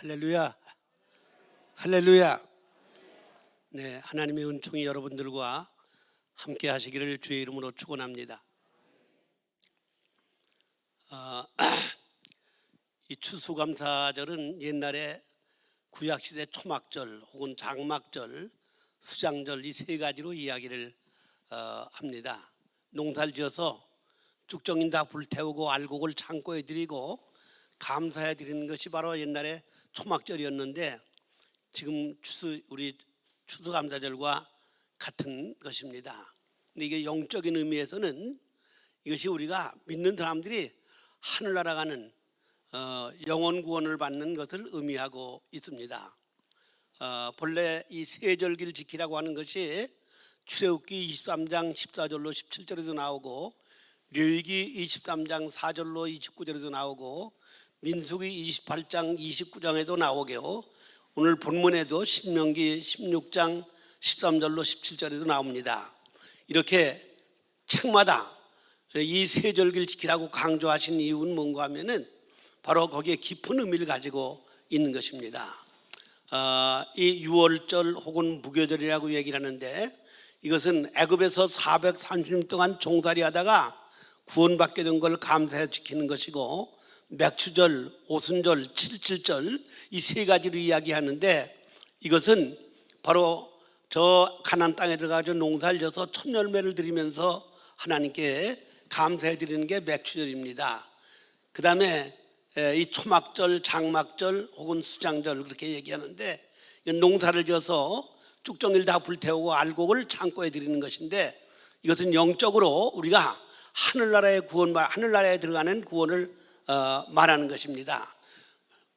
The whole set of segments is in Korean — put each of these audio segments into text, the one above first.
할렐루야. 할렐루야. 네, 하나님의 은총이 여러분들과 함께 하시기를 주의 이름으로 축원합니다. 이 추수감사절은 옛날에 구약시대 초막절 혹은 장막절, 수장절 이 세 가지로 이야기를 합니다. 농사를 지어서 쭉정인 다 불태우고 알곡을 창고에 드리고 감사해 드리는 것이 바로 옛날에 초막절이었는데 지금 우리 추수감사절과 같은 것입니다. 근데 이게 영적인 의미에서는 이것이 우리가 믿는 사람들이 하늘나라 가는 영원 구원을 받는 것을 의미하고 있습니다. 본래 이 세절기를 지키라고 하는 것이 출애굽기 23장 14절로 17절에도 나오고 르위기 23장 4절로 29절에도 나오고 민수기 28장 29장에도 나오고요. 오늘 본문에도 신명기 16장 13절로 17절에도 나옵니다. 이렇게 책마다 이 세절기를 지키라고 강조하신 이유는 뭔가 하면은 바로 거기에 깊은 의미를 가지고 있는 것입니다. 이 유월절 혹은 무교절이라고 얘기를 하는데 이것은 애굽에서 430년 동안 종살이 하다가 구원받게 된 걸 감사해 지키는 것이고, 맥추절, 오순절, 칠칠절 이 세 가지로 이야기하는데 이것은 바로 저 가나안 땅에 들어가서 농사를 져서 첫 열매를 드리면서 하나님께 감사해 드리는 게 맥추절입니다. 그 다음에 이 초막절, 장막절 혹은 수장절 그렇게 얘기하는데 농사를 지어서 쭉정이를 다 불태우고 알곡을 창고에 드리는 것인데 이것은 영적으로 우리가 하늘나라에 들어가는 구원을 말하는 것입니다.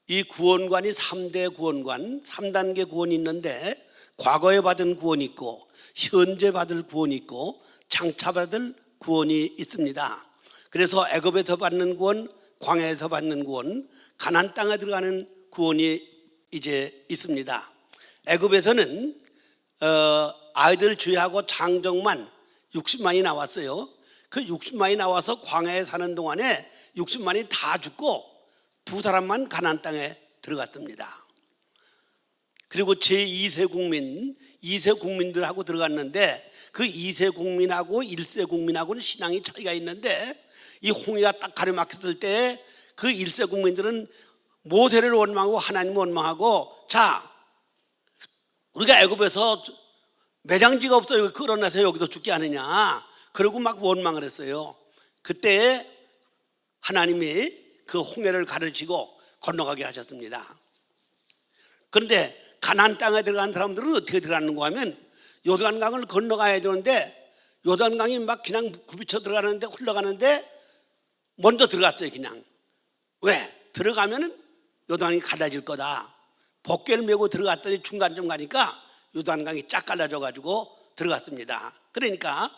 이 구원관이 3대 구원관, 3단계 구원이 있는데 과거에 받은 구원이 있고 현재 받을 구원이 있고 장차 받을 구원이 있습니다. 그래서 애굽에서 받는 구원, 광야에서 받는 구원, 가나안 땅에 들어가는 구원이 이제 있습니다. 애굽에서는 아이들 죄하고 장정만 60만이 나왔어요. 그 60만이 나와서 광야에 사는 동안에 60만이 다 죽고 두 사람만 가나안 땅에 들어갔습니다. 그리고 제2세 국민, 2세 국민들하고 들어갔는데 그 2세 국민하고 1세 국민하고는 신앙이 차이가 있는데 이 홍해가 딱 가려막혔을 때 그 1세 국민들은 모세를 원망하고 하나님을 원망하고, 자, 우리가 애굽에서 매장지가 없어요. 끌어내서 여기서 죽게 하느냐. 그러고 막 원망을 했어요. 그때 하나님이 그 홍해를 가르치고 건너가게 하셨습니다. 그런데 가나안 땅에 들어간 사람들은 어떻게 들어가는가 하면 요단강을 건너가야 되는데 요단강이 막 그냥 굽이쳐 들어가는데 흘러가는데 먼저 들어갔어요. 그냥. 왜? 들어가면은 요단강이 갈라질 거다. 복개를 메고 들어갔더니 중간쯤 가니까 요단강이 쫙 갈라져 가지고 들어갔습니다. 그러니까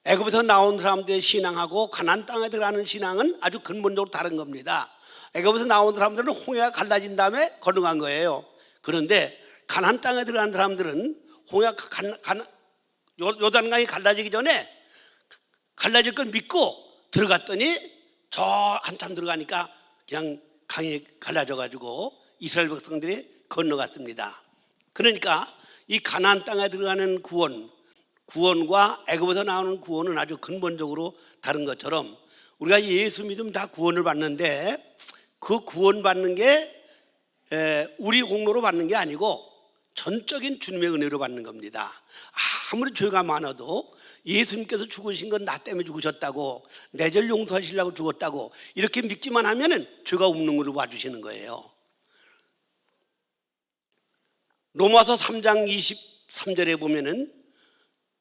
애굽에서 나온 사람들의 신앙하고 가나안 땅에 들어가는 신앙은 아주 근본적으로 다른 겁니다. 애굽에서 나온 사람들은 홍해가 갈라진 다음에 건너간 거예요. 그런데 가나안 땅에 들어간 사람들은 홍해가 요단강이 갈라지기 전에 갈라질 걸 믿고 들어갔더니 저 한참 들어가니까 그냥 강이 갈라져 가지고 이스라엘 백성들이 건너갔습니다. 그러니까 이 가나안 땅에 들어가는 구원과 애굽에서 나오는 구원은 아주 근본적으로 다른 것처럼 우리가 예수 믿으면 다 구원을 받는데 그 구원 받는 게 우리 공로로 받는 게 아니고 전적인 주님의 은혜로 받는 겁니다. 아무리 죄가 많아도 예수님께서 죽으신 건 나 때문에 죽으셨다고, 내 죄를 용서하시려고 죽었다고 이렇게 믿기만 하면은 죄가 없는 걸로 봐주시는 거예요. 로마서 3장 23절에 보면은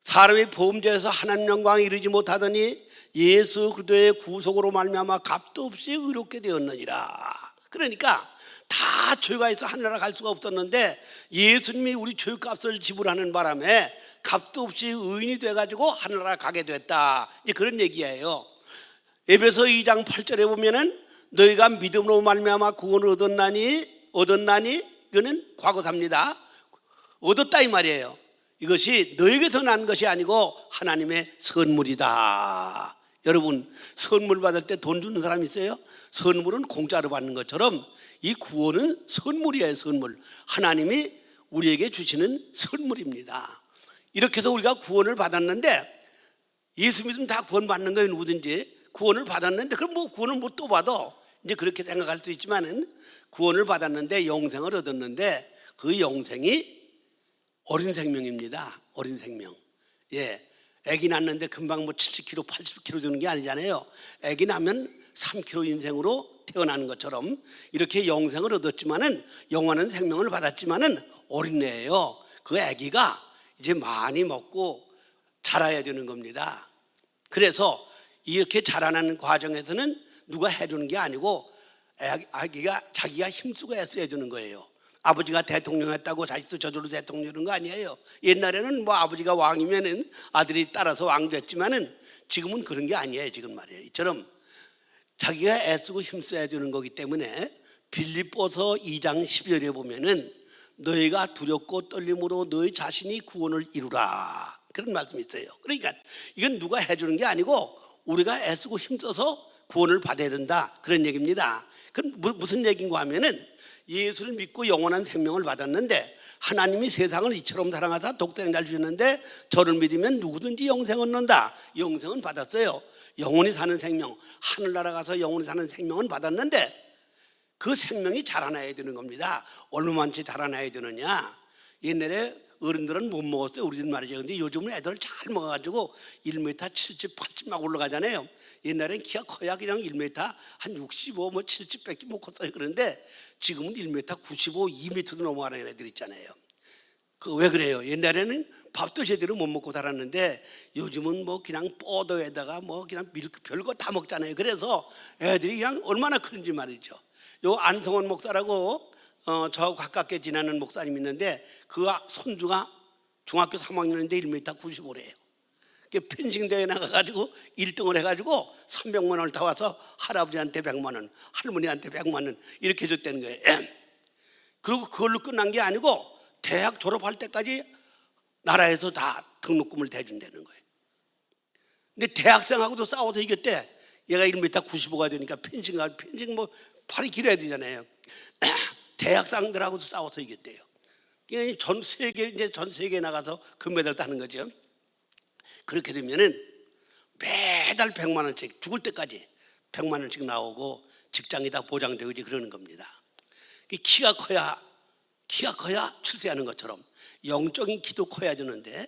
사람이 범죄해서 하나님 영광에 이르지 못하더니 예수 그리스도의 구속으로 말미암아 값도 없이 의롭게 되었느니라. 그러니까 다 죄가 있어 하늘나라 갈 수가 없었는데 예수님이 우리 죄값을 지불하는 바람에 값도 없이 의인이 돼가지고 하늘나라 가게 됐다. 이제 그런 얘기예요. 에베소 2장 8절에 보면은 너희가 믿음으로 말미암아 구원을 얻었나니 이거는 과거사입니다. 얻었다 이 말이에요. 이것이 너에게서 난 것이 아니고 하나님의 선물이다. 여러분, 선물 받을 때 돈 주는 사람 있어요? 선물은 공짜로 받는 것처럼 이 구원은 선물이에요. 선물. 하나님이 우리에게 주시는 선물입니다. 이렇게 해서 우리가 구원을 받았는데, 예수 믿으면 다 구원 받는 거예요. 누구든지 구원을 받았는데, 그럼 뭐 구원을 뭐 또 받아? 이제 그렇게 생각할 수 있지만은, 구원을 받았는데 영생을 얻었는데 그 영생이 어린 생명입니다. 어린 생명. 예, 아기 낳는데 금방 뭐 70kg, 80kg 되는 게 아니잖아요. 아기 낳으면 3kg 인생으로 태어나는 것처럼 이렇게 영생을 얻었지만은, 영원한 생명을 받았지만은 어린애예요. 그 아기가 이제 많이 먹고 자라야 되는 겁니다. 그래서 이렇게 자라나는 과정에서는 누가 해주는 게 아니고 아기가 자기가 힘쓰고 애써야 되는 거예요. 아버지가 대통령 했다고 자식도 저절로 대통령인 거 아니에요. 옛날에는 뭐 아버지가 왕이면은 아들이 따라서 왕 됐지만은 지금은 그런 게 아니에요. 지금 말이에요. 이처럼 자기가 애쓰고 힘써야 되는 거기 때문에 빌립보서 2장 12절에 보면은 너희가 두렵고 떨림으로 너희 자신이 구원을 이루라, 그런 말씀이 있어요. 그러니까 이건 누가 해주는 게 아니고 우리가 애쓰고 힘써서 구원을 받아야 된다, 그런 얘기입니다. 그럼 무슨 얘기인가 하면은, 예수를 믿고 영원한 생명을 받았는데 하나님이 세상을 이처럼 사랑하사 독생자를 주셨는데 저를 믿으면 누구든지 영생을 얻는다. 영생은 받았어요. 영원히 사는 생명, 하늘나라 가서 영원히 사는 생명은 받았는데 그 생명이 자라나야 되는 겁니다. 얼마만치 자라나야 되느냐. 옛날에 어른들은 못 먹었어요. 우리들 말이죠. 근데 요즘은 애들 잘 먹어가지고 1m 70, 80 막 올라가잖아요. 옛날엔 키가 커야 그냥 1m 한 65, 뭐 70밖에 못 컸어요. 그런데 지금은 1m 95, 2m도 넘어가는 애들 있잖아요. 그 왜 그래요? 옛날에는 밥도 제대로 못 먹고 살았는데 요즘은 뭐 그냥 뽀도에다가 뭐 그냥 밀크 별거 다 먹잖아요. 그래서 애들이 그냥 얼마나 크는지 말이죠. 요 안성원 목사라고 저하고 가깝게 지내는 목사님 있는데 그 손주가 중학교 3학년인데 1m 95래요. 펜싱 대회 나가가지고 1등을 해가지고 300만 원을 다 와서 할아버지한테 100만 원, 할머니한테 100만 원 이렇게 줬다는 거예요. 그리고 그걸로 끝난 게 아니고 대학 졸업할 때까지 나라에서 다 등록금을 대준다는 거예요. 근데 대학생하고도 싸워서 이겼대. 얘가 1m 95가 되니까 펜싱 뭐 팔이 길어야 되잖아요. 대학생들하고도 싸워서 이겼대요. 전 세계에 나가서 금메달 따는 거죠. 그렇게 되면은 매달 100만 원씩, 죽을 때까지 100만 원씩 나오고 직장이 다 보장되고 이제 그러는 겁니다. 키가 커야 출세하는 것처럼 영적인 키도 커야 되는데,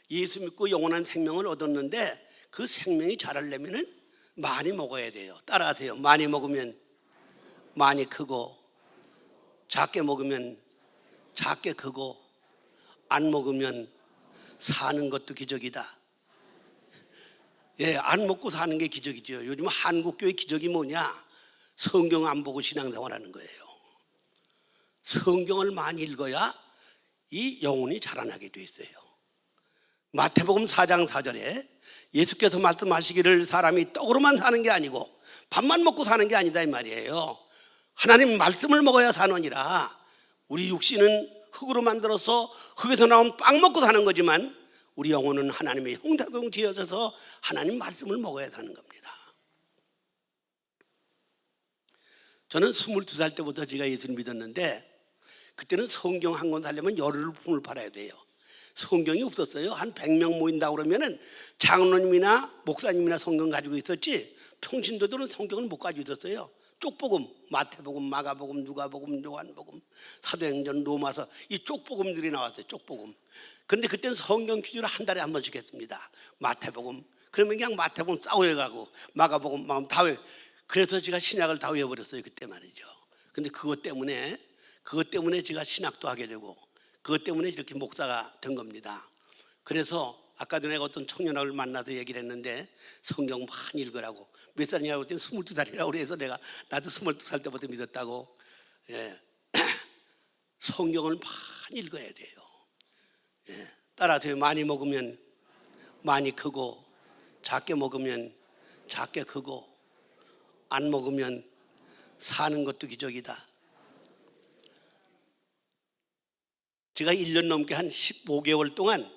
예수 믿고 영원한 생명을 얻었는데 그 생명이 자라려면은 많이 먹어야 돼요. 따라하세요. 많이 먹으면 많이 크고, 작게 먹으면 작게 크고, 안 먹으면 사는 것도 기적이다. 예, 안 먹고 사는 게 기적이죠. 요즘 한국교회 기적이 뭐냐? 성경 안 보고 신앙생활하는 거예요. 성경을 많이 읽어야 이 영혼이 자라나게 돼 있어요. 마태복음 4장 4절에 예수께서 말씀하시기를 사람이 떡으로만 사는 게 아니고 밥만 먹고 사는 게 아니다 이 말이에요. 하나님 말씀을 먹어야 사느니라. 우리 육신은 흙으로 만들어서 흙에서 나온 빵 먹고 사는 거지만 우리 영혼은 하나님의 형상대로 지어져서 하나님 말씀을 먹어야 사는 겁니다. 저는 22살 때부터 제가 예수를 믿었는데 그때는 성경 한 권 살려면 열흘 품을 팔아야 돼요. 성경이 없었어요. 한 100명 모인다고 그러면은 장로님이나 목사님이나 성경 가지고 있었지 평신도들은 성경을 못 가지고 있었어요. 쪽복음, 마태복음, 마가복음, 누가복음, 요한복음, 사도행전, 로마서, 이 쪽복음들이 나왔어요. 쪽복음. 그런데 그때는 성경 퀴즈를 한 달에 한 번씩 했습니다. 마태복음, 그러면 그냥 마태복음 다 외워가고 마가복음 다 외워. 그래서 제가 신약을 다 외워버렸어요. 그때 말이죠. 근데 그것 때문에 제가 신학도 하게 되고 그것 때문에 이렇게 목사가 된 겁니다. 그래서 아까 전에 어떤 청년을 만나서 얘기를 했는데 성경 많이 읽으라고. 몇 살이냐고 했더니 22살이라고 그래서 나도 22살 때부터 믿었다고. 예. 성경을 많이 읽어야 돼요. 예. 따라서 많이 먹으면 많이 크고, 작게 먹으면 작게 크고, 안 먹으면 사는 것도 기적이다. 제가 1년 넘게 한 15개월 동안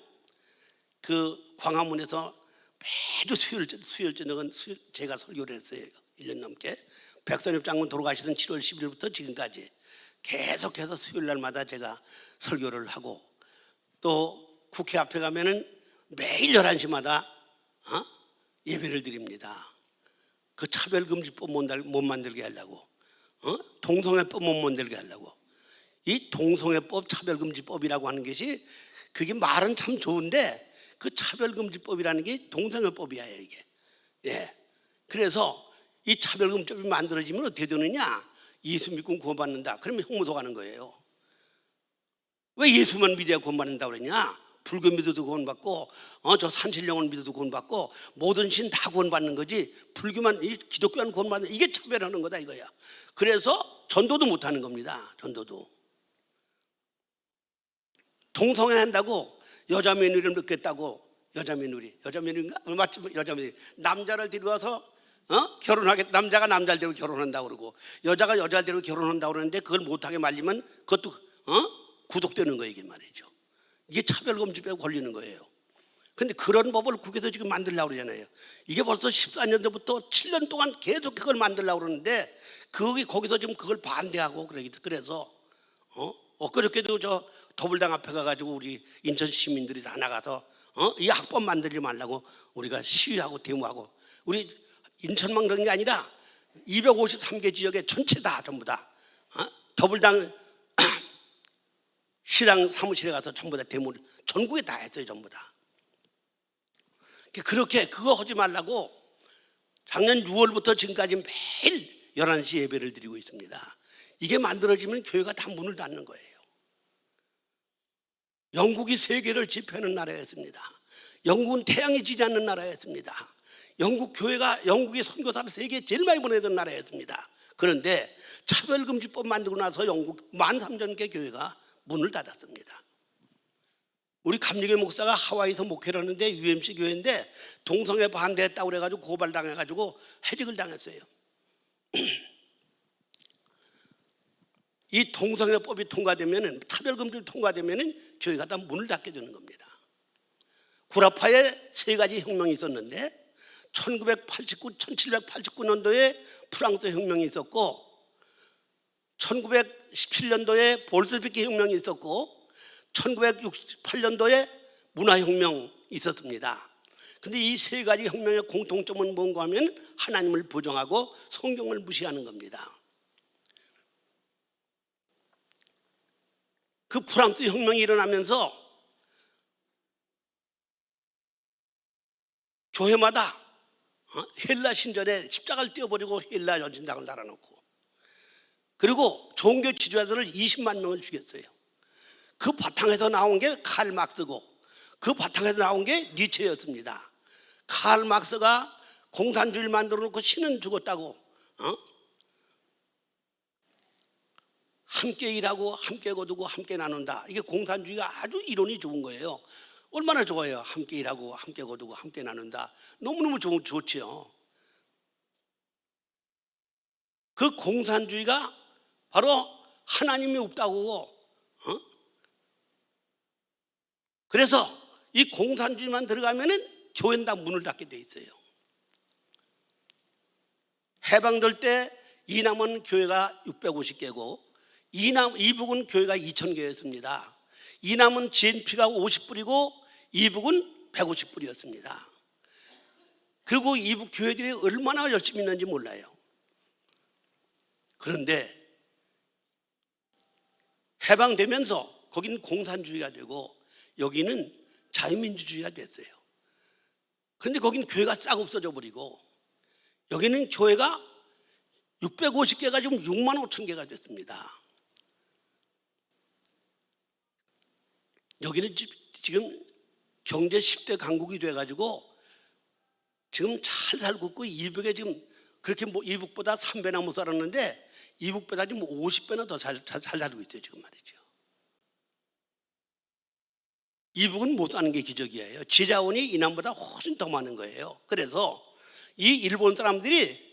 그 광화문에서 매주 수요일 저녁은 제가 설교를 했어요. 1년 넘게. 백선엽 장군 돌아가시던 7월 10일부터 지금까지 계속해서 수요일 날마다 제가 설교를 하고, 또 국회 앞에 가면은 매일 11시마다 예배를 드립니다. 그 차별금지법 못 만들게 하려고, 동성애법 못 만들게 하려고. 이 동성애법 차별금지법이라고 하는 것이, 그게 말은 참 좋은데 그 차별금지법이라는 게 동성애법이야 이게. 예. 그래서 이 차별금지법이 만들어지면 어떻게 되느냐? 예수 믿고 구원받는다. 그러면 형무소 가는 거예요. 왜 예수만 믿어야 구원받는다고 그러냐? 불교 믿어도 구원받고, 저 산신령을 믿어도 구원받고, 모든 신 다 구원받는 거지, 불교만, 기독교만 구원받는, 이게 차별하는 거다 이거야. 그래서 전도도 못하는 겁니다. 전도도. 동성애 한다고 여자 며느리를 넣겠다고, 여자 며느리인가? 맞지? 여자 며느리. 남자를 데려와서 남자가 남자를 데리고 결혼한다고 그러고, 여자가 여자를 데리고 결혼한다고 그러는데 그걸 못하게 말리면 그것도 구속되는 거예요 이게 말이죠. 이게 차별금지법에 걸리는 거예요. 근데 그런 법을 국회에서 지금 만들려고 그러잖아요. 이게 벌써 14년도부터 7년 동안 계속 그걸 만들려고 그러는데, 거기서 지금 그걸 반대하고, 그래서 엊그저께도 저 더불당 앞에 가가지고 우리 인천 시민들이 다 나가서 이 학법 만들지 말라고 우리가 시위하고 데모하고, 우리 인천만 그런 게 아니라 253개 지역에 전체 다 전부 다 더불당 시당 사무실에 가서 전부 다 데모를 전국에 다 했어요. 전부 다. 그렇게 그거 하지 말라고 작년 6월부터 지금까지 매일 11시 예배를 드리고 있습니다. 이게 만들어지면 교회가 다 문을 닫는 거예요. 영국이 세계를 지배하는 나라였습니다. 영국은 태양이 지지 않는 나라였습니다. 영국의 선교사를 세계에 제일 많이 보내던 나라였습니다. 그런데 차별금지법 만들고 나서 영국 13,000개 교회가 문을 닫았습니다. 우리 감리교 목사가 하와이에서 목회를 하는데, UMC 교회인데 동성애 반대했다고 그래가지고 고발당해가지고 해직을 당했어요. 이 동성애법이 통과되면은, 차별금지법이 통과되면은 교회가 다 문을 닫게 되는 겁니다. 구라파에 3가지 혁명이 있었는데, 1789년도에 프랑스 혁명이 있었고, 1917년도에 볼셰비키 혁명이 있었고, 1968년도에 문화혁명이 있었습니다. 그런데 이 3가지 혁명의 공통점은 뭔가 하면 하나님을 부정하고 성경을 무시하는 겁니다. 그 프랑스 혁명이 일어나면서 교회마다 헬라 신전에 십자가를 띄워버리고 헬라 전신당을 달아놓고, 그리고 종교 지도자들을 20만 명을 죽였어요. 그 바탕에서 나온 게 칼 막스고, 그 바탕에서 나온 게 니체였습니다. 칼 막스가 공산주의를 만들어 놓고 신은 죽었다고, 함께 일하고 함께 거두고 함께 나눈다. 이게 공산주의가 아주 이론이 좋은 거예요. 얼마나 좋아요. 함께 일하고 함께 거두고 함께 나눈다. 너무너무 좋지요. 그 공산주의가 바로 하나님이 없다고. 그래서 이 공산주의만 들어가면은 교회는 다 문을 닫게 돼 있어요. 해방될 때 이남은 교회가 650개고 이북은 교회가 2,000개였습니다. 이남은 GNP가 50불이고 이북은 150불이었습니다. 그리고 이북 교회들이 얼마나 열심히 있는지 몰라요. 그런데 해방되면서 거기는 공산주의가 되고 여기는 자유민주주의가 됐어요. 그런데 거기는 교회가 싹 없어져 버리고 여기는 교회가 650개가 지금 6만 5천 개가 됐습니다. 여기는 지금 경제 10대 강국이 돼가지고 지금 잘 살고 있고, 이북에 지금 그렇게 이북보다 3배나 못 살았는데 이북보다 지금 50배나 더 잘 살고 있어요 지금 말이죠. 이북은 못 사는 게 기적이에요. 지자원이 이남보다 훨씬 더 많은 거예요. 그래서 이 일본 사람들이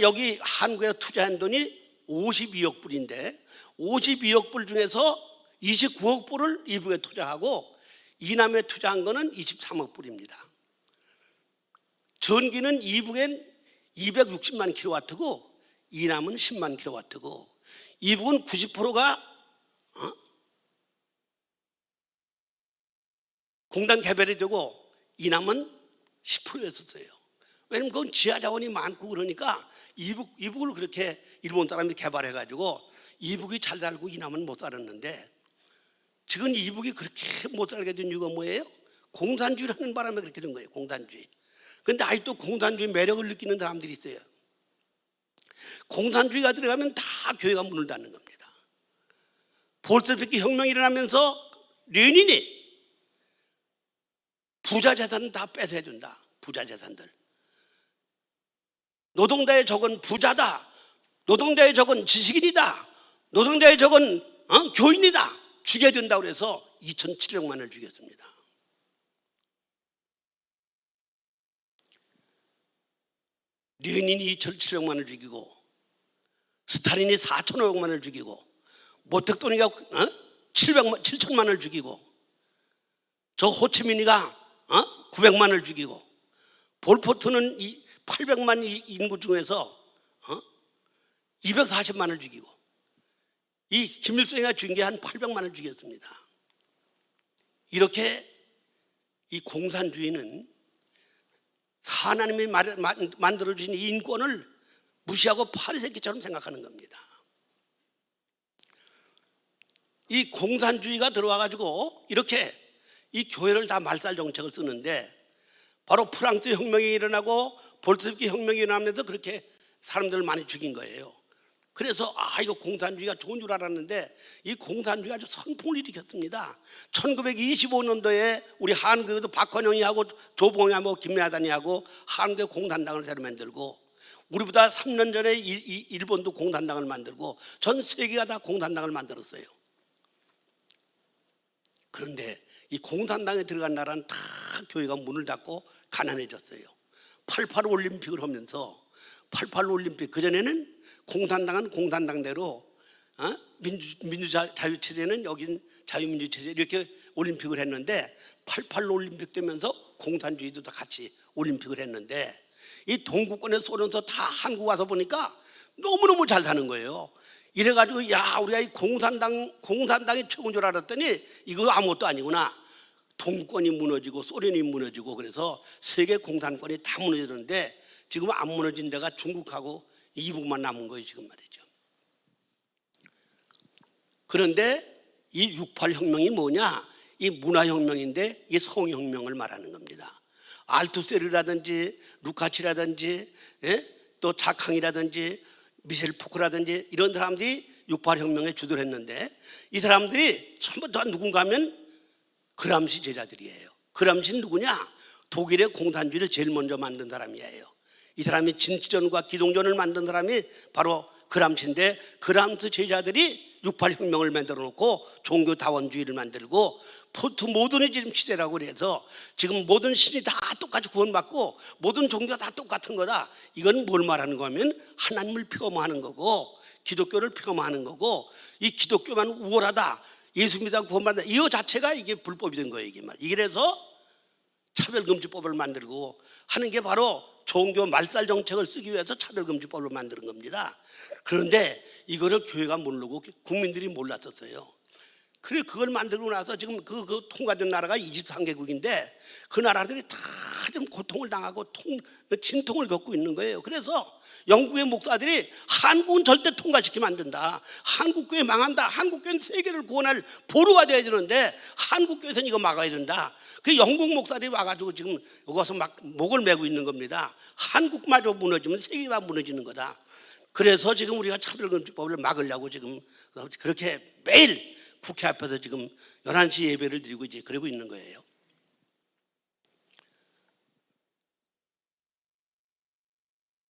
여기 한국에 투자한 돈이 52억 불인데 52억 불 중에서 29억 불을 이북에 투자하고 이남에 투자한 거는 23억 불입니다. 전기는 이북엔 260만 킬로와트고 이남은 10만 킬로와트고, 이북은 90%가 공단 개발이 되고 이남은 10%였었어요. 왜냐면 그건 지하 자원이 많고 그러니까 이북을 그렇게 일본 사람이 개발해가지고 이북이 잘 살고 이남은 못 살았는데, 지금 이북이 그렇게 못 살게 된 이유가 뭐예요? 공산주의를 하는 바람에 그렇게 된 거예요. 공산주의. 그런데 아직도 공산주의 매력을 느끼는 사람들이 있어요. 공산주의가 들어가면 다 교회가 문을 닫는 겁니다. 볼셰비키 혁명이 일어나면서 레닌이 부자 재산은 다 뺏어야 준다. 부자 재산들. 노동자의 적은 부자다. 노동자의 적은 지식인이다. 노동자의 적은 교인이다. 죽여야 된다고 그래서 2,700만을 죽였습니다. 레닌이 2,700만을 죽이고 스탈린이 4,500만을 죽이고 모택돈이가 7,000만을 죽이고 저 호치민이가 900만을 죽이고 볼포트는 800만 인구 중에서 240만을 죽이고 이 김일성이가 죽인 게 한 800만을 죽였습니다. 이렇게 이 공산주의는 하나님이 만들어주신 인권을 무시하고 파리새끼처럼 생각하는 겁니다. 이 공산주의가 들어와가지고 이렇게 이 교회를 다 말살 정책을 쓰는데, 바로 프랑스 혁명이 일어나고 볼셰비키 혁명이 일어나면서 그렇게 사람들을 많이 죽인 거예요. 그래서 이거 공산주의가 좋은 줄 알았는데 이 공산주의가 아주 선풍을 일으켰습니다. 1925년도에 우리 한국에도 박헌영이 하고 조봉이하고 김야단이 하고 한국에 공산당을 새로 만들고, 우리보다 3년 전에 일본도 공산당을 만들고 전 세계가 다 공산당을 만들었어요. 그런데 이 공산당에 들어간 나라는 다 교회가 문을 닫고 가난해졌어요. 88 올림픽을 하면서 88 올림픽 그전에는 공산당은 공산당대로 민주자유체제는 여긴 자유민주체제 이렇게 올림픽을 했는데, 88 올림픽 되면서 공산주의도 다 같이 올림픽을 했는데, 이 동구권에 쏘면서 다 한국 와서 보니까 너무너무 잘 사는 거예요. 이래가지고 우리가 이 공산당이 최고인 줄 알았더니 이거 아무것도 아니구나. 동구권이 무너지고 소련이 무너지고 그래서 세계 공산권이 다 무너지는데 지금 안 무너진 데가 중국하고 이북만 남은 거예요 지금 말이죠. 그런데 이 68 혁명이 뭐냐? 이 문화혁명인데 이게 성혁명을 말하는 겁니다. 알투세르라든지 루카치라든지 또 자캉이라든지 미셸 푸크라든지 이런 사람들이 68 혁명에 주도를 했는데, 이 사람들이 전부 다 누군가 하면 그람시 제자들이에요. 그람시는 누구냐? 독일의 공산주의를 제일 먼저 만든 사람이에요. 이 사람이 진취전과 기동전을 만든 사람이 바로 그람시인데, 그람시 제자들이 68 혁명을 만들어 놓고 종교 다원주의를 만들고 포스트 모더니즘 시대라고 그래서 지금 모든 신이 다 똑같이 구원받고 모든 종교가 다 똑같은 거다. 이건 뭘 말하는 거면 하나님을 폄하하는 거고 기독교를 폄하하는 거고, 이 기독교만 우월하다, 예수 믿어 구원받는다, 이거 자체가 이게 불법이 된 거예요. 이게 그래서 차별금지법을 만들고 하는 게 바로 종교 말살 정책을 쓰기 위해서 차별금지법을 만드는 겁니다. 그런데 이거를 교회가 모르고 국민들이 몰랐었어요. 그래 그걸 만들고 나서 지금 그 통과된 나라가 23개국인데 그 나라들이 다 좀 고통을 당하고 진통을 겪고 있는 거예요. 그래서 영국의 목사들이 한국은 절대 통과시키면 안 된다. 한국교회 망한다. 한국교회는 세계를 구원할 보루가 돼야 되는데 한국교회에서는 이거 막아야 된다. 그 영국 목사들이 와가지고 지금 여기서 막 목을 메고 있는 겁니다. 한국마저 무너지면 세계가 무너지는 거다. 그래서 지금 우리가 차별금지법을 막으려고 지금 그렇게 매일 국회 앞에서 지금 11시 예배를 드리고 이제 그러고 있는 거예요.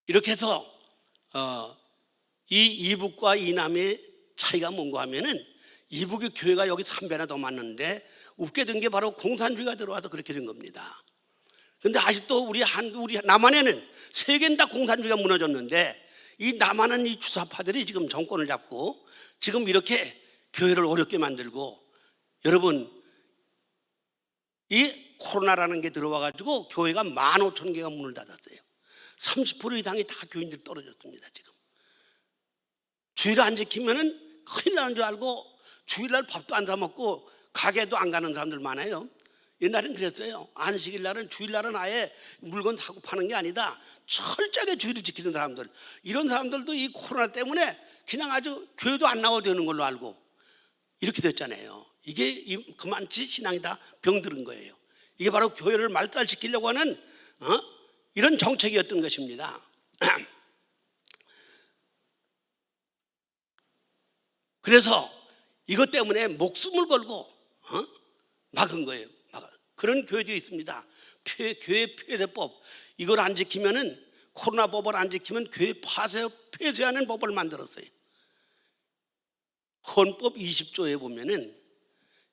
이렇게 해서 이 이북과 이남의 차이가 뭔가 하면은, 이북의 교회가 여기 3배나 더 많은데 웃게 된 게 바로 공산주의가 들어와서 그렇게 된 겁니다. 그런데 아직도 우리 남한에는 세계는 다 공산주의가 무너졌는데 이 남한은 이 주사파들이 지금 정권을 잡고 지금 이렇게 교회를 어렵게 만들고, 여러분 이 코로나라는 게 들어와가지고 교회가 15,000개가 문을 닫았어요. 30% 이상이 다 교인들이 떨어졌습니다. 지금 주일 안 지키면은 큰일 나는 줄 알고 주일날 밥도 안 사 먹고 가게도 안 가는 사람들 많아요. 옛날엔 그랬어요. 안식일 날은, 주일날은 아예 물건 사고 파는 게 아니다. 철저하게 주일을 지키는 사람들, 이런 사람들도 이 코로나 때문에 그냥 아주 교회도 안 나와도 되는 걸로 알고 이렇게 됐잖아요. 이게 그만치 신앙이 다 병들은 거예요. 이게 바로 교회를 말살시키려고 하는 이런 정책이었던 것입니다. 그래서 이것 때문에 목숨을 걸고 막은 거예요. 그런 교회들이 있습니다. 교회 폐쇄법, 이걸 안 지키면은, 코로나 법을 안 지키면 교회 폐쇄하는 법을 만들었어요. 헌법 20조에 보면은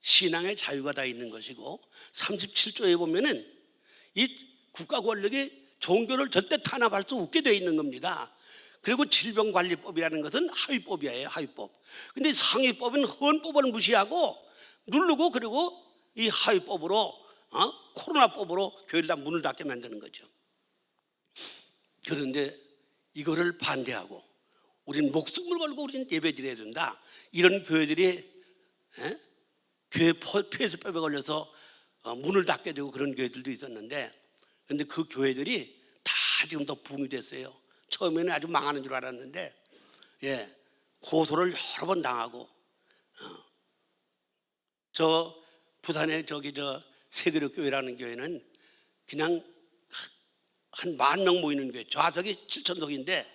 신앙의 자유가 다 있는 것이고, 37조에 보면은 이 국가 권력이 종교를 절대 탄압할 수 없게 되어 있는 겁니다. 그리고 질병관리법이라는 것은 하위법이에요. 하위법. 근데 상위법은 헌법을 무시하고 누르고, 그리고 이 하위법으로 코로나법으로 교회를 다 문을 닫게 만드는 거죠. 그런데 이거를 반대하고 우리는 목숨을 걸고 우리는 예배드려야 된다, 이런 교회들이 교회 폐쇄법에 걸려서 문을 닫게 되고 그런 교회들도 있었는데, 그런데 그 교회들이 다 지금 더 부흥이 됐어요. 처음에는 아주 망하는 줄 알았는데 고소를 여러 번 당하고, 저 부산에 세계력 교회라는 교회는 그냥 한 10,000명 모이는 교회, 좌석이 7,000석인데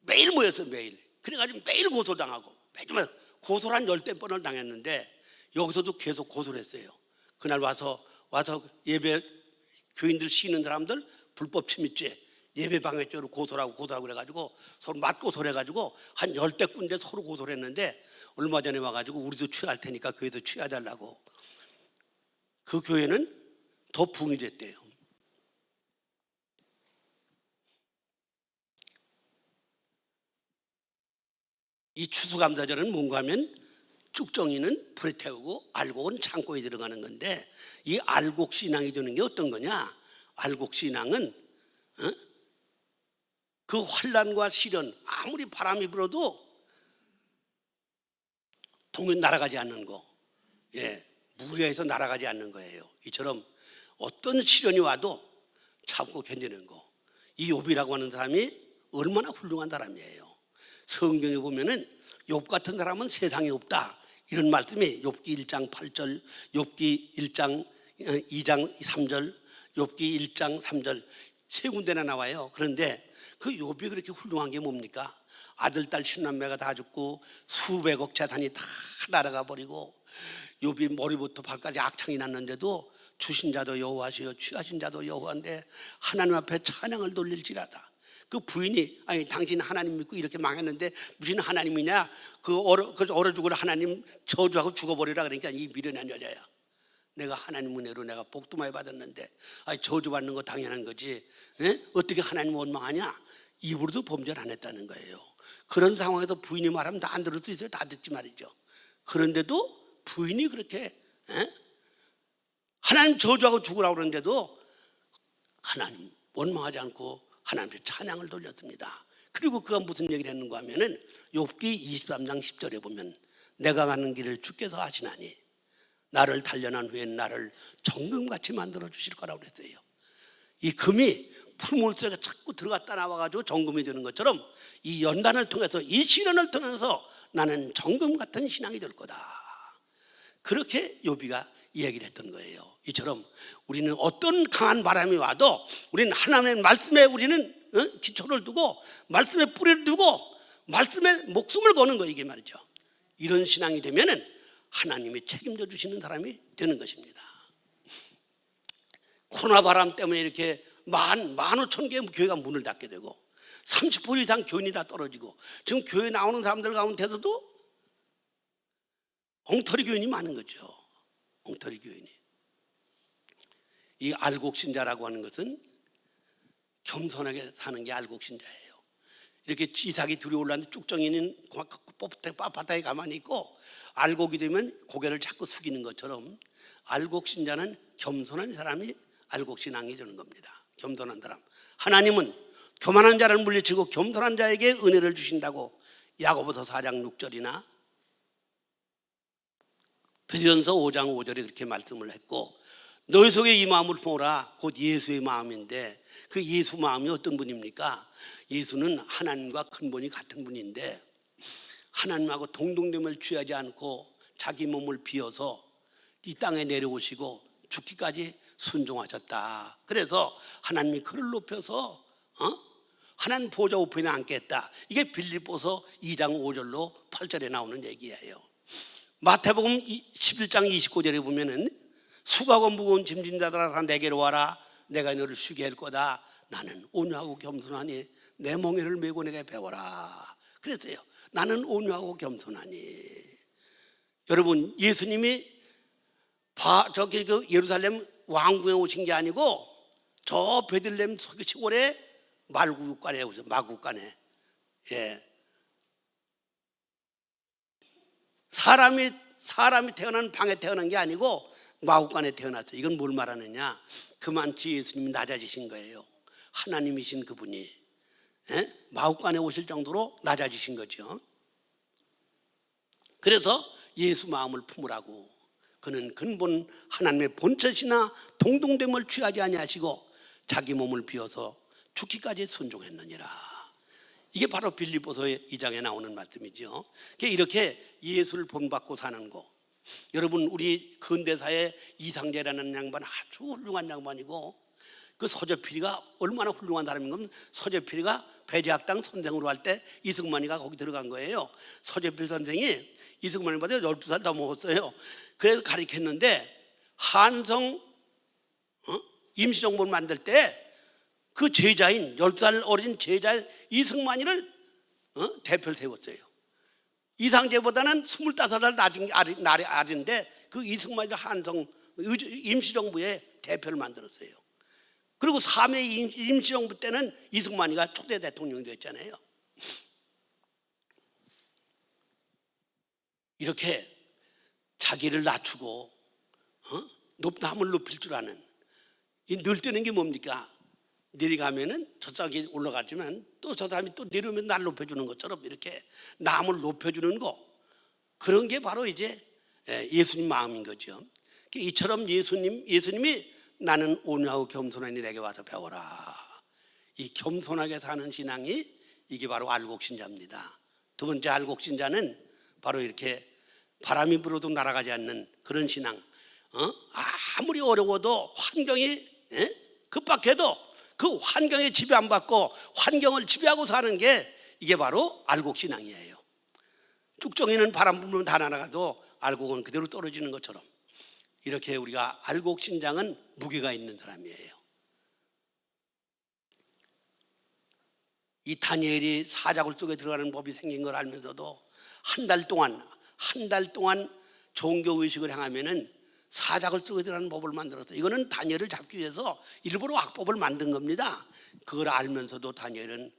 매일 모였어요. 매일. 그래가지고 매일 고소당하고, 매일 고소를 한 10번을 당했는데, 여기서도 계속 고소를 했어요. 그날 와서 예배, 교인들 쉬는 사람들 불법 침입죄, 예배 방해죄로 고소라고 그래가지고 서로 맞고소를 해가지고 한 10대 군데 서로 고소를 했는데, 얼마 전에 와가지고 우리도 취할 테니까 교회도 취하달라고. 그 교회는 더 부흥이 됐대요. 이 추수감사절은 뭔가 하면 쭉정이는 불에 태우고 알곡은 창고에 들어가는 건데, 이 알곡신앙이 되는 게 어떤 거냐? 알곡신앙은 그 환난과 시련, 아무리 바람이 불어도 동면 날아가지 않는 거, 무리해서 날아가지 않는 거예요. 이처럼 어떤 시련이 와도 참고 견디는 거. 이 욥이라고 하는 사람이 얼마나 훌륭한 사람이에요. 성경에 보면은 욥 같은 사람은 세상에 없다, 이런 말씀이 욥기 1장 8절, 욥기 1장 2장 3절, 욥기 1장 3절 세 군데나 나와요. 그런데 그 욥이 그렇게 훌륭한 게 뭡니까? 아들, 딸, 신남매가 다 죽고 수백억 재산이 다 날아가 버리고, 욥이 머리부터 발까지 악창이 났는데도 주신 자도 여호와시요 취하신 자도 여호와인데 하나님 앞에 찬양을 돌릴지라다. 그 부인이, 아니 당신 하나님 믿고 이렇게 망했는데 무슨 하나님이냐, 그 얼어 죽을 하나님 저주하고 죽어버리라. 그러니까 이 미련한 여자야. 내가 하나님 은혜로 내가 복도 많이 받았는데 저주받는 거 당연한 거지, 어떻게 하나님 원망하냐? 입으로도 범죄를 안 했다는 거예요. 그런 상황에서 부인이 말하면 다 안 들을 수 있어요. 다 듣지 말이죠. 그런데도 부인이 그렇게 하나님 저주하고 죽으라고 그러는데도 하나님 원망하지 않고 하나님께 찬양을 돌렸습니다. 그리고 그가 무슨 얘기를 했는가 하면은 욥기 23장 10절에 보면, 내가 가는 길을 주께서 아시나니 나를 단련한 후에 나를 정금같이 만들어 주실 거라고 그랬어요. 이 금이 풀물 속에 자꾸 들어갔다 나와가지고 정금이 되는 것처럼, 이 연단을 통해서, 이 시련을 통해서 나는 정금 같은 신앙이 될 거다, 그렇게 욥이가 이야기를 했던 거예요. 이처럼 우리는 어떤 강한 바람이 와도 우리는 하나님의 말씀에 우리는 기초를 두고, 말씀에 뿌리를 두고, 말씀에 목숨을 거는 거예요. 이게 말이죠. 이런 신앙이 되면은 하나님이 책임져 주시는 사람이 되는 것입니다. 코로나 바람 때문에 이렇게 15,000개의 교회가 문을 닫게 되고 30% 이상 교인이 다 떨어지고, 지금 교회 나오는 사람들 가운데서도 엉터리 교인이 많은 거죠. 엉터리 교인이. 이 알곡신자라고 하는 것은 겸손하게 사는 게 알곡신자예요. 이렇게 이삭이 둘이 올랐는데 쭉정이는 바닥에 가만히 있고 알곡이 되면 고개를 자꾸 숙이는 것처럼 알곡신자는 겸손한 사람이 알곡신앙이 되는 겁니다. 겸손한 사람. 하나님은 교만한 자를 물리치고 겸손한 자에게 은혜를 주신다고 야고보서 4장 6절이나 베드로전서 5장 5절에 그렇게 말씀을 했고, 너희 속에 이 마음을 품어라. 곧 예수의 마음인데, 그 예수 마음이 어떤 분입니까? 예수는 하나님과 근본이 같은 분인데 하나님하고 동등됨을 취하지 않고 자기 몸을 비워서 이 땅에 내려오시고 죽기까지 순종하셨다. 그래서 하나님이 그를 높여서 하나님 보좌 우편에 앉게 했다. 이게 빌립보서 2장 5절로 8절에 나오는 얘기예요. 마태복음 11장 29절에 보면은 수고하고 무거운 짐진 자들아 내게로 와라. 내가 너를 쉬게 할 거다. 나는 온유하고 겸손하니 내 멍에를 메고 내게 배워라. 그랬어요. 나는 온유하고 겸손하니. 여러분, 예수님이 저기 그 예루살렘 왕궁에 오신 게 아니고 저 베들레헴 시골에 말구간에 오셨어요. 마구간에. 예. 사람이 태어난 방에 태어난 게 아니고 마구간에 태어났어요. 이건 뭘 말하느냐? 그만치 예수님이 낮아지신 거예요. 하나님이신 그분이 마구간에 오실 정도로 낮아지신 거죠. 그래서 예수 마음을 품으라고. 그는 근본 하나님의 본처시나 동등됨을 취하지 아니하시고 자기 몸을 비워서 죽기까지 순종했느니라. 이게 바로 빌립보서 2장에 나오는 말씀이죠. 이렇게 예수를 본받고 사는 거. 여러분, 우리 근대사의 이상재라는 양반 아주 훌륭한 양반이고, 그 서재필이가 얼마나 훌륭한 사람인 건, 서재필이가 배제학당 선생으로 할 때 이승만이가 거기 들어간 거예요. 서재필 선생이 이승만이보다 12살 더 먹었어요. 그래서 가르쳤는데 한성 임시정부를 만들 때 그 제자인 12살 어린 제자 이승만이를 대표를 세웠어요. 이상재보다는 25살 낮은 아래인데 그 이승만이 한성 임시정부의 대표를 만들었어요. 그리고 3회 임시정부 때는 이승만이가 초대 대통령이 됐잖아요. 이렇게 자기를 낮추고 남을 높일 줄 아는, 이 늘뜨는 게 뭡니까? 내려가면은 저 사람이 올라가지만 또 저 사람이 또 내려오면 날 높여주는 것처럼 이렇게 남을 높여주는 거, 그런 게 바로 이제 예수님 마음인 거죠. 이처럼 예수님이 나는 온유하고 겸손하니 내게 와서 배워라. 이 겸손하게 사는 신앙이 이게 바로 알곡신자입니다. 두 번째 알곡신자는 바로 이렇게 바람이 불어도 날아가지 않는 그런 신앙. 아무리 어려워도 환경이 급박해도 그 환경에 지배 안 받고 환경을 지배하고 사는 게 이게 바로 알곡신앙이에요. 쭉정이는 바람 불면 다 날아가도 알곡은 그대로 떨어지는 것처럼 이렇게 우리가 알곡신장은 무게가 있는 사람이에요. 이 다니엘이 사자굴 속에 들어가는 법이 생긴 걸 알면서도 한 달 동안 종교 의식을 행하면은 사자굴 속에 들어가는 법을 만들었어요. 이거는 다니엘을 잡기 위해서 일부러 악법을 만든 겁니다. 그걸 알면서도 다니엘은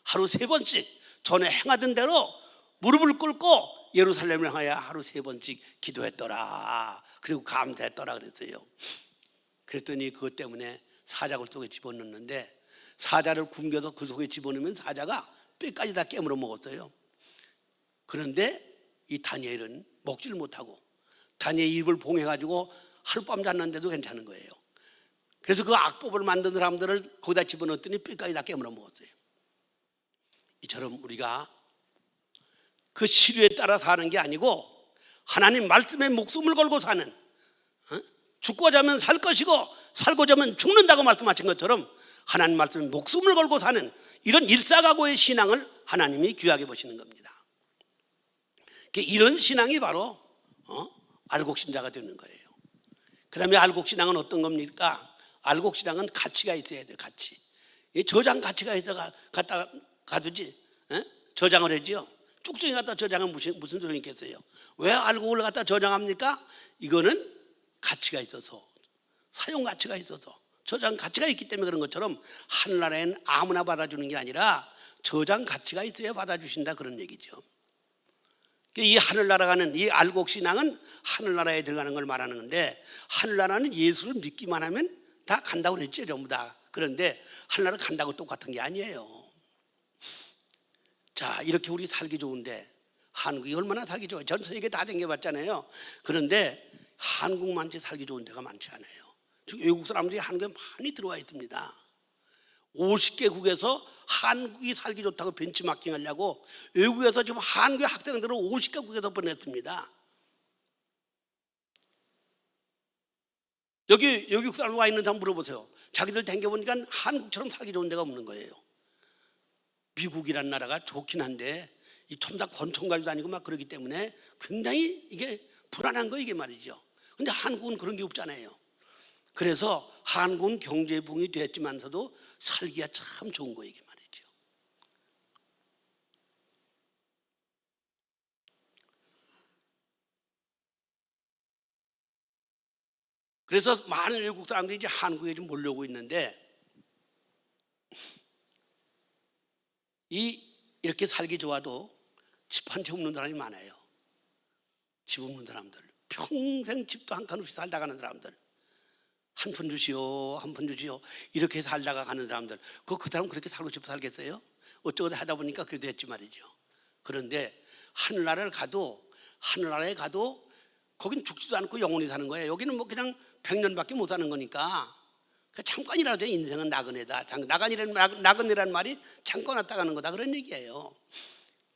하루 3번씩 전에 행하던 대로 무릎을 꿇고 예루살렘을 향하여 하루 3번씩 기도했더라. 그리고 감사했더라 그랬어요. 그랬더니 그것 때문에 사자굴 속에 집어넣는데, 사자를 굶겨서 그 속에 집어넣으면 사자가 뼈까지 다 깨물어 먹었어요. 그런데 이 다니엘은 먹지를 못하고 다니엘 입을 봉해가지고 하룻밤 잤는데도 괜찮은 거예요. 그래서 그 악법을 만든 사람들을 거기다 집어넣었더니 뼈까지 다 깨물어 먹었어요. 이처럼 우리가 그 시류에 따라 사는 게 아니고 하나님 말씀에 목숨을 걸고 사는, 죽고자 하면 살 것이고 살고자 하면 죽는다고 말씀하신 것처럼 하나님 말씀에 목숨을 걸고 사는 이런 일사각오의 신앙을 하나님이 귀하게 보시는 겁니다. 이런 신앙이 바로 알곡신자가 되는 거예요. 그 다음에 알곡신앙은 어떤 겁니까? 알곡신앙은 가치가 있어야 돼요. 가치. 저장 가치가 있어 갖다 가두지. 저장을 하지요. 쭉정이 갖다 저장하면 무슨 소용이 있겠어요? 왜 알곡을 갖다 저장합니까? 이거는 가치가 있어서, 사용 가치가 있어서, 저장 가치가 있기 때문에 그런 것처럼 하늘나라에는 아무나 받아주는 게 아니라 저장 가치가 있어야 받아주신다 그런 얘기죠. 이 하늘나라가는 이 알곡신앙은 하늘나라에 들어가는 걸 말하는 건데, 하늘나라는 예수를 믿기만 하면 다 간다고 그랬죠, 전부 다. 그런데 하늘나라 간다고 똑같은 게 아니에요. 자, 이렇게 우리 살기 좋은데 한국이 얼마나 살기 좋아요. 전 세계 다 댕겨봤잖아요. 그런데 한국만치 살기 좋은 데가 많지 않아요. 지금 외국 사람들이 한국에 많이 들어와 있습니다. 50개국에서 한국이 살기 좋다고 벤치마킹 하려고 외국에서 지금 한국의 학생들을 50개국에서 보냈습니다. 여기 외국 사람 와 있는 사람 물어보세요. 자기들 댕겨보니까 한국처럼 살기 좋은 데가 없는 거예요. 미국이란 나라가 좋긴 한데 이 좀 다 권총 가지고 다니고 막 그러기 때문에 굉장히 이게 불안한 거 이게 말이죠. 근데 한국은 그런 게 없잖아요. 그래서 한국은 경제붕이 됐지만서도 살기가 참 좋은 거 이게 말이죠. 그래서 많은 외국 사람들이 이제 한국에 좀 몰려오고 있는데, 이렇게 살기 좋아도 집 한 채 없는 사람이 많아요. 집 없는 사람들, 평생 집도 한 칸 없이 살다 가는 사람들, 한 푼 주시오, 한 푼 주시오 이렇게 살다가 가는 사람들, 그 사람 그렇게 살고 싶어 살겠어요? 어쩌고 하다 보니까 그래도 했지 말이죠. 그런데 하늘나라에 가도 거긴 죽지도 않고 영원히 사는 거예요. 여기는 뭐 그냥 100년밖에 못 사는 거니까 잠깐이라도 인생은 나그네다. 나그네라는 말이 잠깐 왔다 가는 거다 그런 얘기예요.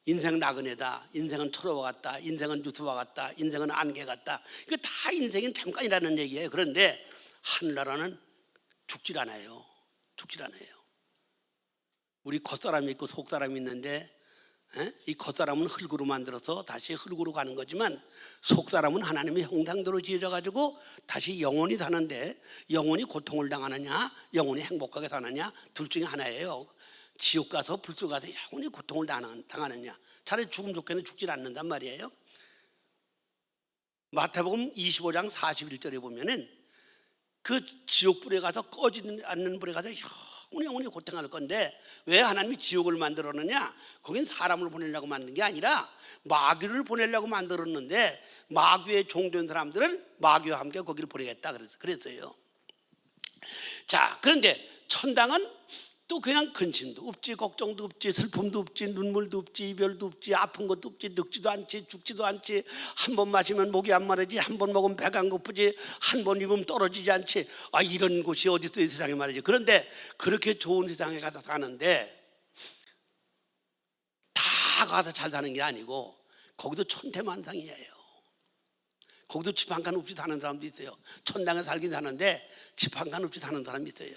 인생 나그네다, 인생은 철호와 같다, 인생은 유수와 같다, 인생은 안개 같다. 이거 다 인생은 잠깐이라는 얘기예요. 그런데 하늘나라는 죽질 않아요. 우리 겉사람이 있고 속사람이 있는데, 이 겉사람은 흙으로 만들어서 다시 흙으로 가는 거지만 속사람은 하나님의 형상대로 지어져 가지고 다시 영원히 사는데, 영원히 고통을 당하느냐 영원히 행복하게 사느냐 둘 중에 하나예요. 지옥 가서 불속 가서 영원히 고통을 당하느냐, 차라리 죽으면 좋겠는데 죽질 않는단 말이에요. 마태복음 25장 41절에 보면은 그 지옥불에 가서 꺼지지 않는 불에 가서 영원히 고통할 건데, 왜 하나님이 지옥을 만들었느냐? 거긴 사람을 보내려고 만든 게 아니라 마귀를 보내려고 만들었는데, 마귀의 종된 사람들은 마귀와 함께 거기를 보내겠다 그랬어요. 자, 그런데 천당은 또 그냥 근심도 없지, 걱정도 없지, 슬픔도 없지, 눈물도 없지, 이별도 없지, 아픈 것도 없지, 늙지도 않지, 죽지도 않지, 한 번 마시면 목이 안 마르지, 한 번 먹으면 배가 안 고프지, 한 번 입으면 떨어지지 않지. 이런 곳이 어디 있어 이 세상에 말이지. 그런데 그렇게 좋은 세상에 가서 사는데 다 가서 잘 사는 게 아니고 거기도 천태만상이에요. 거기도 집 한 칸 없이 사는 사람도 있어요. 천당에 살긴 사는데 집 한 칸 없이 사는 사람이 있어요.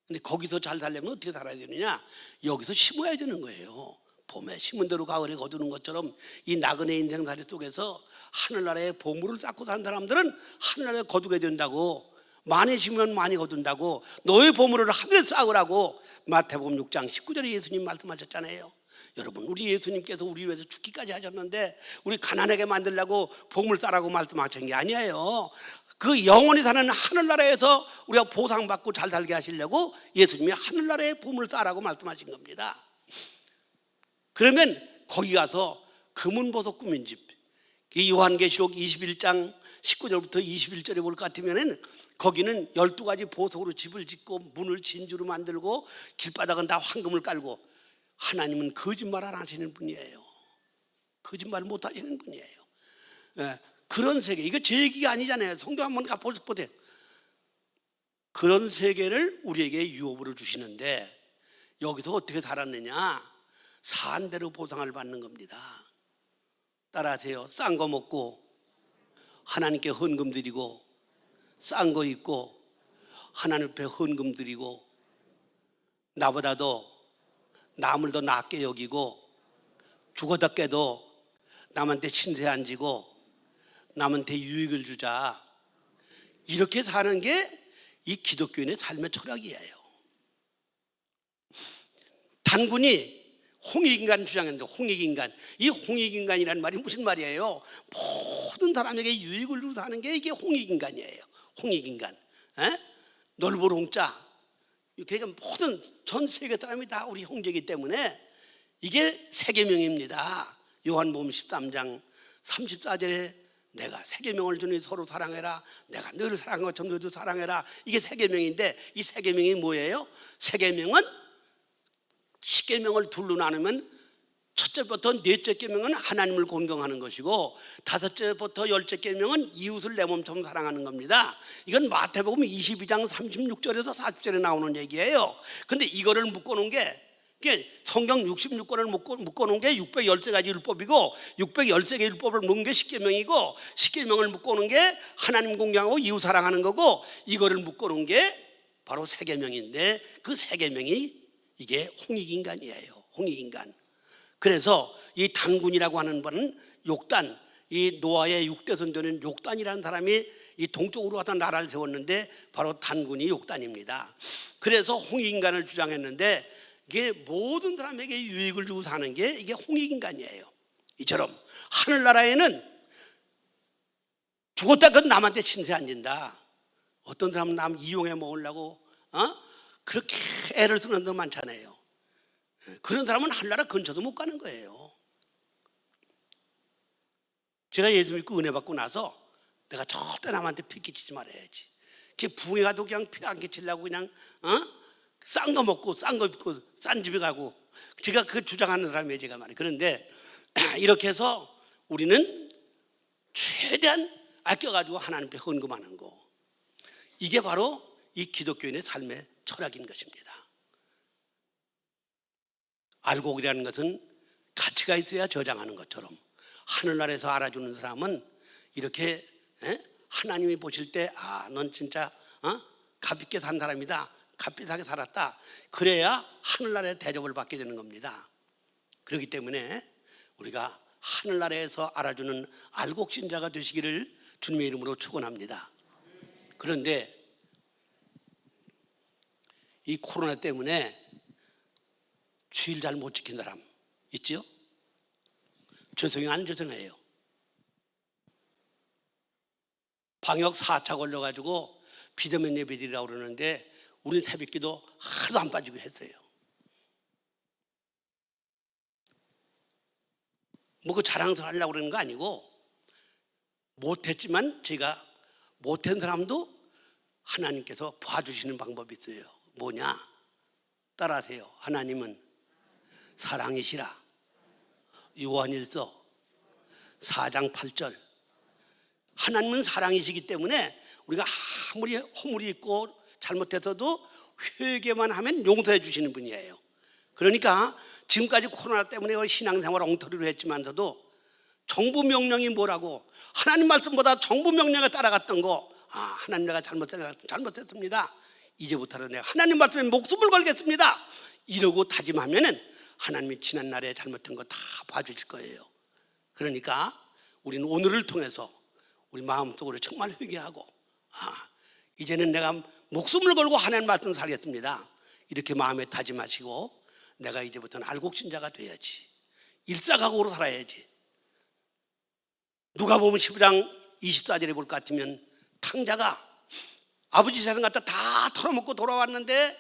근데 거기서 잘 살려면 어떻게 살아야 되느냐? 여기서 심어야 되는 거예요. 봄에 심은 대로 가을에 거두는 것처럼 이 나그네 인생살이 속에서 하늘나라의 보물을 쌓고 산 사람들은 하늘나라에 거두게 된다고, 많이 심으면 많이 거둔다고, 너의 보물을 하늘에 쌓으라고 마태복음 6장 19절에 예수님 말씀하셨잖아요. 여러분, 우리 예수님께서 우리 위해서 죽기까지 하셨는데 우리 가난하게 만들려고 보물 쌓으라고 말씀하신 게 아니에요. 그 영원히 사는 하늘나라에서 우리가 보상받고 잘 살게 하시려고 예수님이 하늘나라에 보물을 쌓으라고 말씀하신 겁니다. 그러면 거기 가서 금은보석 꾸민 집, 요한계시록 21장 19절부터 21절에 볼 것 같으면 거기는 12가지 보석으로 집을 짓고 문을 진주로 만들고 길바닥은 다 황금을 깔고, 하나님은 거짓말 안 하시는 분이에요. 거짓말 못 하시는 분이에요. 그런 세계, 이거 제 얘기가 아니잖아요. 성경 한번 가보세요. 그런 세계를 우리에게 유업으로 주시는데 여기서 어떻게 살았느냐? 산 대로 보상을 받는 겁니다. 따라하세요. 싼 거 먹고 하나님께 헌금 드리고, 싼 거 입고 하나님 앞에 헌금 드리고, 나보다도 남을 더 낫게 여기고, 죽어다 깨도 남한테 신세 안 지고 남한테 유익을 주자, 이렇게 사는 게 이 기독교인의 삶의 철학이에요. 단군이 홍익인간 주장했는데, 홍익인간, 이 홍익인간이라는 말이 무슨 말이에요? 모든 사람에게 유익을 주고 사는 게 이게 홍익인간이에요. 홍익인간, 넓은 홍자, 그러니까 모든 전 세계 사람이 다 우리 형제이기 때문에 이게 세계명입니다. 요한복음 13장 34절에 내가 세계명을 주니 서로 사랑해라. 내가 너를 사랑한 것처럼 너도 사랑해라. 이게 세계명인데 이 세계명이 뭐예요? 세계명은 10계명을 둘로 나누면 첫째부터 넷째 계명은 하나님을 존경하는 것이고 다섯째부터 열째 계명은 이웃을 내 몸처럼 사랑하는 겁니다. 이건 마태복음 22장 36절에서 40절에 나오는 얘기예요. 근데 이거를 묶어놓은 게 성경 66권을 묶어놓은 게 613가지 율법이고 613개 율법을 묶은 게 10계명이고 10계명을 묶어놓은 게 하나님 공경하고 이웃 사랑하는 거고 이거를 묶어놓은 게 바로 세계명인데 그 세계명이 이게 홍익인간이에요. 홍익인간. 그래서 이 단군이라고 하는 분은 욕단, 이 노아의 6대손 되는 욕단이라는 사람이 이 동쪽으로 가서 나라를 세웠는데 바로 단군이 욕단입니다. 그래서 홍익인간을 주장했는데 이게 모든 사람에게 유익을 주고 사는 게 이게 홍익인간이에요. 이처럼 하늘나라에는 죽었다 그건 남한테 신세 안 진다. 어떤 사람은 남 이용해 먹으려고 그렇게 애를 쓰는 사람도 많잖아요. 그런 사람은 하늘나라 근처도 못 가는 거예요. 제가 예수 믿고 은혜 받고 나서 내가 절대 남한테 피 끼치지 말아야지. 부흥회 가도 그냥 피 안 끼치려고 그냥 싼 거 먹고 싼 거 입고 싼 집에 가고 제가 그 주장하는 사람이에요. 제가 말이에요. 그런데 이렇게 해서 우리는 최대한 아껴가지고 하나님께 헌금하는 거, 이게 바로 이 기독교인의 삶의 철학인 것입니다. 알곡이라는 것은 가치가 있어야 저장하는 것처럼 하늘나라에서 알아주는 사람은 이렇게 하나님이 보실 때 넌 진짜 값 있게 산 사람이다, 값비싸게 살았다, 그래야 하늘나라에 대접을 받게 되는 겁니다. 그렇기 때문에 우리가 하늘나라에서 알아주는 알곡신자가 되시기를 주님의 이름으로 축원합니다. 그런데 이 코로나 때문에 주일 잘 못 지킨 사람 있죠? 죄송해요, 안 죄송해요? 방역 4차 걸려가지고 비대면 예배드리라고 그러는데 우리는 새벽기도 하나도 안 빠지고 했어요. 뭐 그 자랑스러워 하려고 그러는 거 아니고, 못했지만 제가 못한 사람도 하나님께서 봐주시는 방법이 있어요. 뭐냐? 따라하세요. 하나님은 사랑이시라. 요한일서 4장 8절. 하나님은 사랑이시기 때문에 우리가 아무리 허물이 있고 잘못해서도 회개만 하면 용서해 주시는 분이에요. 그러니까 지금까지 코로나 때문에 신앙생활 엉터리로 했지만서도 정부 명령이 뭐라고, 하나님 말씀보다 정부 명령에 따라갔던 거, 하나님 내가 잘못했습니다. 이제부터는 내가 하나님 말씀에 목숨을 걸겠습니다. 이러고 다짐하면은 하나님이 지난 날에 잘못된 거 다 봐주실 거예요. 그러니까 우리는 오늘을 통해서 우리 마음속으로 정말 회개하고, 이제는 내가 목숨을 걸고 하나님 말씀을 살겠습니다. 이렇게 마음에 다짐하시고 내가 이제부터는 알곡신자가 돼야지, 일사각오로 살아야지. 누가 보면 10장 24절에 볼 것 같으면 탕자가 아버지 세상 갖다 다 털어먹고 돌아왔는데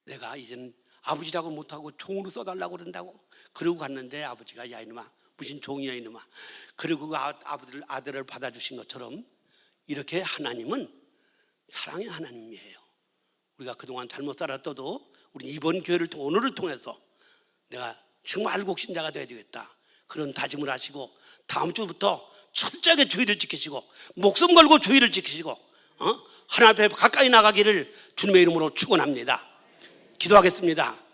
내가 이제는 아버지라고 못하고 종으로 써달라고 그런다고 그러고 갔는데 아버지가 야 이놈아, 무슨 종이야 이놈아, 그리고 그 아들을 받아주신 것처럼 이렇게 하나님은 사랑의 하나님이에요. 우리가 그동안 잘못 살았어도 우리 이번 교회를 오늘을 통해서 내가 정말 알곡신자가 되어야 되겠다, 그런 다짐을 하시고 다음 주부터 철저하게 주의를 지키시고 목숨 걸고 주의를 지키시고 하나님 앞에 가까이 나가기를 주님의 이름으로 축원합니다. 기도하겠습니다.